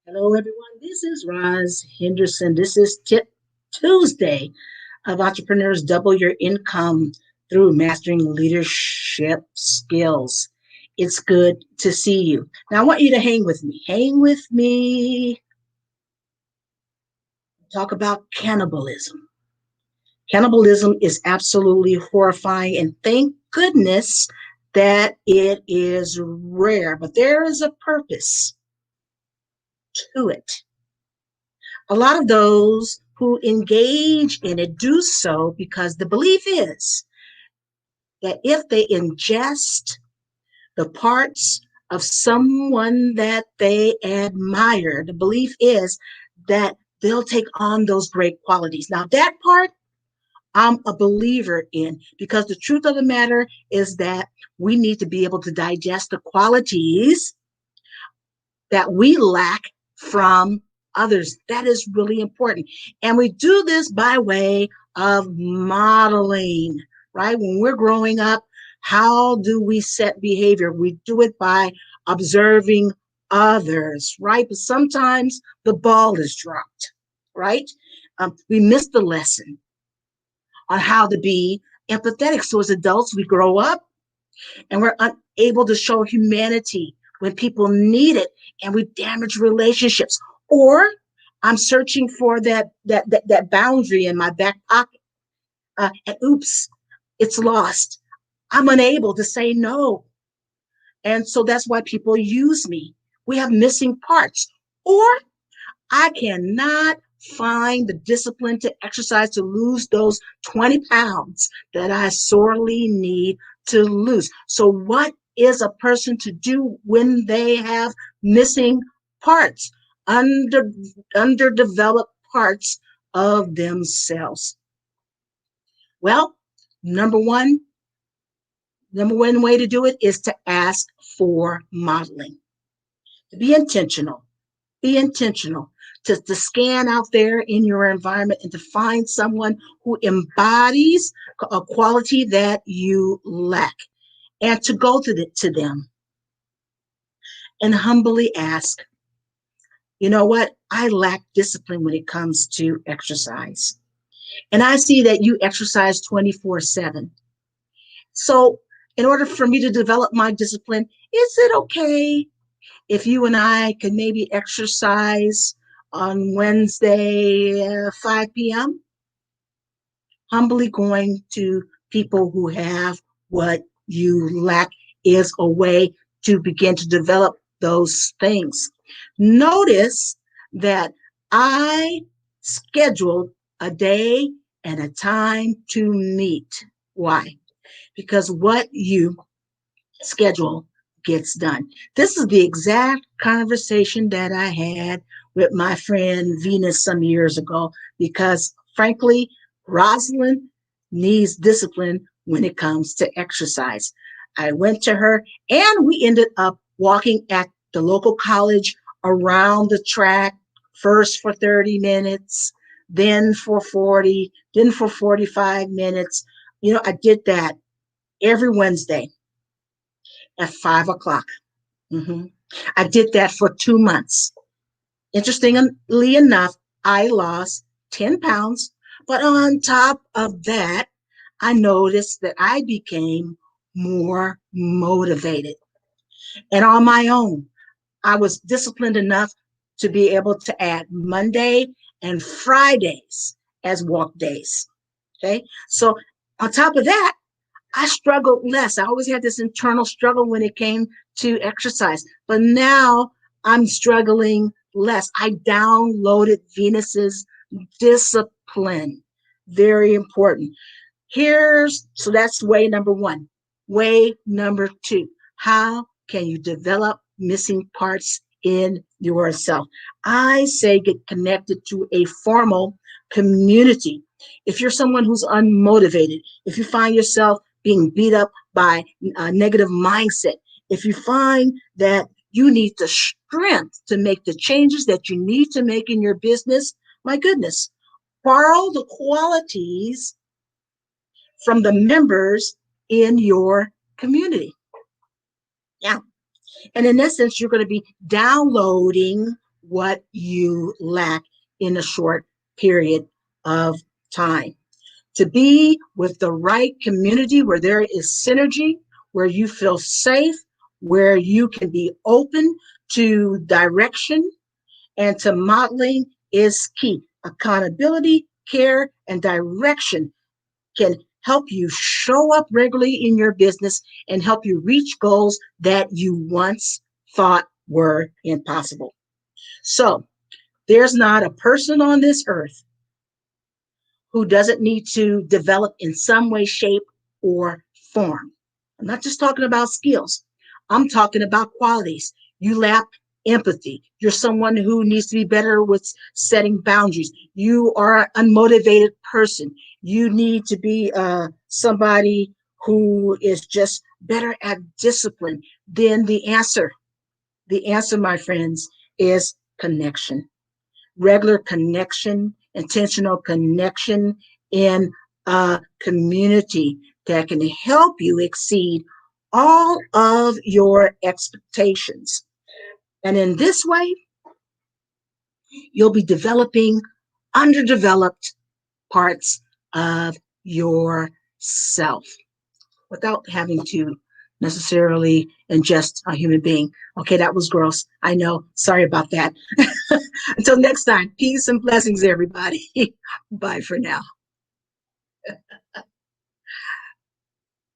Hello, everyone. This is Roz Henderson. This is Tip Tuesday of Entrepreneurs Double Your Income through Mastering Leadership Skills. It's good to see you. Now, I want you to hang with me. Hang with me. Talk about cannibalism. Cannibalism is absolutely horrifying, and thank goodness that it is rare, but there is a purpose to it. A lot of those who engage in it do so because the belief is that if they ingest the parts of someone that they admire, the belief is that they'll take on those great qualities. Now, that part I'm a believer in, because the truth of the matter is that we need to be able to digest the qualities that we lack from others. That is really important. And we do this by way of modeling, right? When we're growing up, how do we set behavior? We do it by observing others, right? But sometimes the ball is dropped, right? We miss the lesson on how to be empathetic. So as adults, we grow up and we're unable to show humanity when people need it, and we damage relationships. Or I'm searching for that boundary in my back pocket, and oops, it's lost. I'm unable to say no, and so that's why people use me. We have missing parts, or I cannot find the discipline to exercise to lose those 20 pounds that I sorely need to lose. So, what is a person to do when they have missing parts, under, underdeveloped parts of themselves? Well, number one, number one way to do it is to ask for modeling, to be intentional. Be intentional to scan out there in your environment and to find someone who embodies a quality that you lack, and to go to them and humbly ask, you know what? I lack discipline when it comes to exercise. And I see that you exercise 24/7. So, in order for me to develop my discipline, is it okay if you and I could maybe exercise on Wednesday, 5 p.m., humbly going to people who have what you lack is a way to begin to develop those things. Notice that I scheduled a day and a time to meet. Why? Because what you schedule gets done. This is the exact conversation that I had with my friend Venus some years ago, because frankly, Rosalind needs discipline when it comes to exercise. I went to her and we ended up walking at the local college around the track, first for 30 minutes, then for 40, then for 45 minutes. I did that every Wednesday at 5 o'clock. Mhm. I did that for 2 months. Interestingly enough, I lost 10 pounds. But on top of that, I noticed that I became more motivated. And on my own, I was disciplined enough to be able to add Monday and Fridays as walk days. Okay. So on top of that, I struggled less. I always had this internal struggle when it came to exercise, but now I'm struggling less. I downloaded Venus's discipline. Very important. So that's way number one. Way number two, how can you develop missing parts in yourself? I say get connected to a formal community. If you're someone who's unmotivated, if you find yourself being beat up by a negative mindset, if you find that you need the strength to make the changes that you need to make in your business, my goodness, borrow the qualities from the members in your community. Yeah. And in essence, you're going to be downloading what you lack in a short period of time. To be with the right community where there is synergy, where you feel safe, where you can be open to direction and to modeling is key. Accountability, care, and direction can help you show up regularly in your business and help you reach goals that you once thought were impossible. So, there's not a person on this earth who doesn't need to develop in some way, shape, or form. I'm not just talking about skills, I'm talking about qualities. You lack empathy. You're someone who needs to be better with setting boundaries. You are an unmotivated person. You need to be somebody who is just better at discipline. Then the answer, my friends, is connection, regular connection, intentional connection in a community that can help you exceed all of your expectations. And in this way, you'll be developing underdeveloped parts of yourself without having to necessarily ingest a human being. Okay, that was gross. I know. Sorry about that. Until next time, peace and blessings, everybody. Bye for now.